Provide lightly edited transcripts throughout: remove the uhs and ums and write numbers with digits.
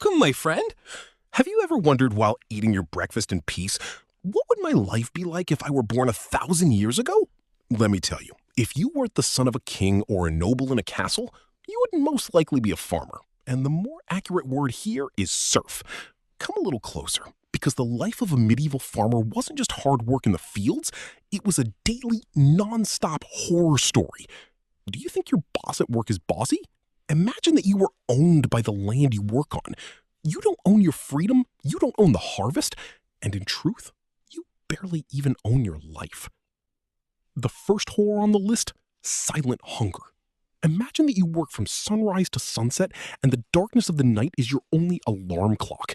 Welcome, my friend. Have you ever wondered while eating your breakfast in peace, what would my life be like if I were born 1,000 years ago? Let me tell you, if you weren't the son of a king or a noble in a castle, you would most likely be a farmer. And the more accurate word here is serf. Come a little closer, because the life of a medieval farmer wasn't just hard work in the fields, it was a daily, non-stop horror story. Do you think your boss at work is bossy? Imagine that you were owned by the land you work on. You don't own your freedom, you don't own the harvest, and in truth, you barely even own your life. The first horror on the list, silent hunger. Imagine that you work from sunrise to sunset and the darkness of the night is your only alarm clock.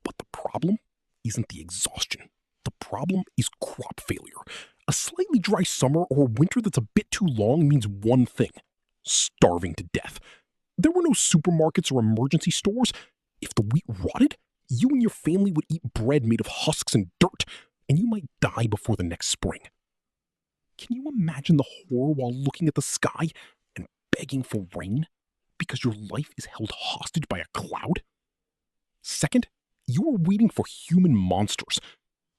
But the problem isn't the exhaustion. The problem is crop failure. A slightly dry summer or winter that's a bit too long means one thing: starving to death. There were no supermarkets or emergency stores. If the wheat rotted, you and your family would eat bread made of husks and dirt, and you might die before the next spring. Can you imagine the horror while looking at the sky and begging for rain because your life is held hostage by a cloud? Second, you are waiting for human monsters.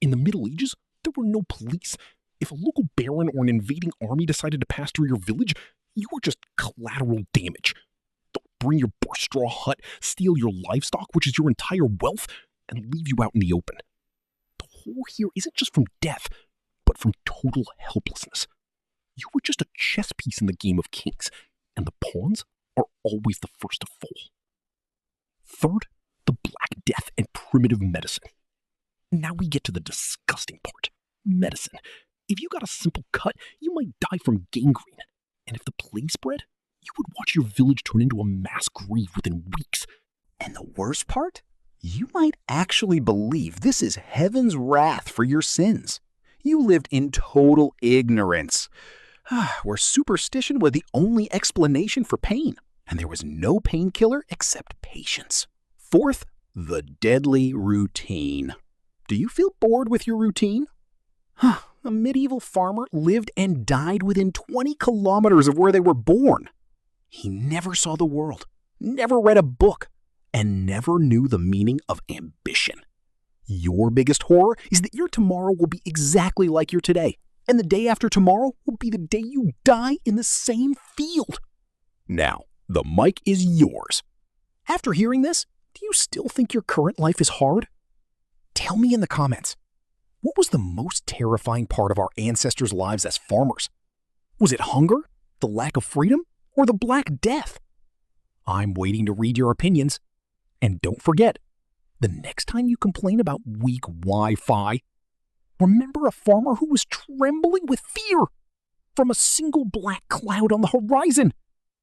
In the Middle Ages, there were no police. If a local baron or an invading army decided to pass through your village, you were just collateral damage. They'll bring your bar straw hut, steal your livestock, which is your entire wealth, and leave you out in the open. The horror here isn't just from death, but from total helplessness. You were just a chess piece in the game of kings, and the pawns are always the first to fall. Third, the Black Death and primitive medicine. Now we get to the disgusting part: medicine. If you got a simple cut, you might die from gangrene. And if the plague spread, you would watch your village turn into a mass grave within weeks. And the worst part? You might actually believe this is heaven's wrath for your sins. You lived in total ignorance, where superstition was the only explanation for pain, and there was no painkiller except patience. Fourth, the deadly routine. Do you feel bored with your routine? A medieval farmer lived and died within 20 kilometers of where they were born. He never saw the world, never read a book, and never knew the meaning of ambition. Your biggest horror is that your tomorrow will be exactly like your today, and the day after tomorrow will be the day you die in the same field. Now, the mic is yours. After hearing this, do you still think your current life is hard? Tell me in the comments. What was the most terrifying part of our ancestors' lives as farmers? Was it hunger, the lack of freedom, or the Black Death? I'm waiting to read your opinions. And don't forget, the next time you complain about weak Wi-Fi, remember a farmer who was trembling with fear from a single black cloud on the horizon.